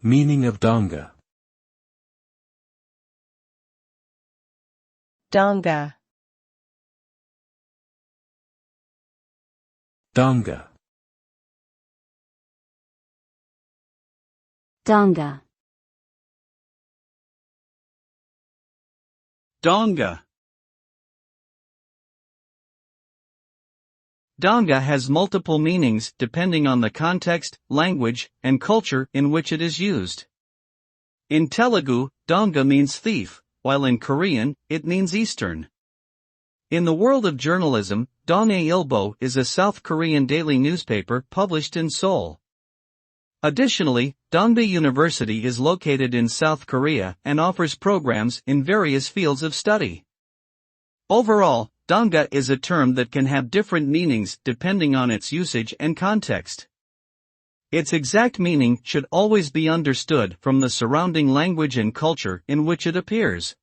Meaning of donga. Donga. Donga. donga, Donga. Donga has multiple meanings depending on the context, language, and culture in which it is used. In Telugu, donga means thief, while in Korean, it means Eastern. In the world of journalism, Donga Ilbo is a South Korean daily newspaper published in Seoul. Additionally, Donga University is located in South Korea and offers programs in various fields of study. Overall, donga is a term that can have different meanings depending on its usage and context. Its exact meaning should always be understood from the surrounding language and culture in which it appears.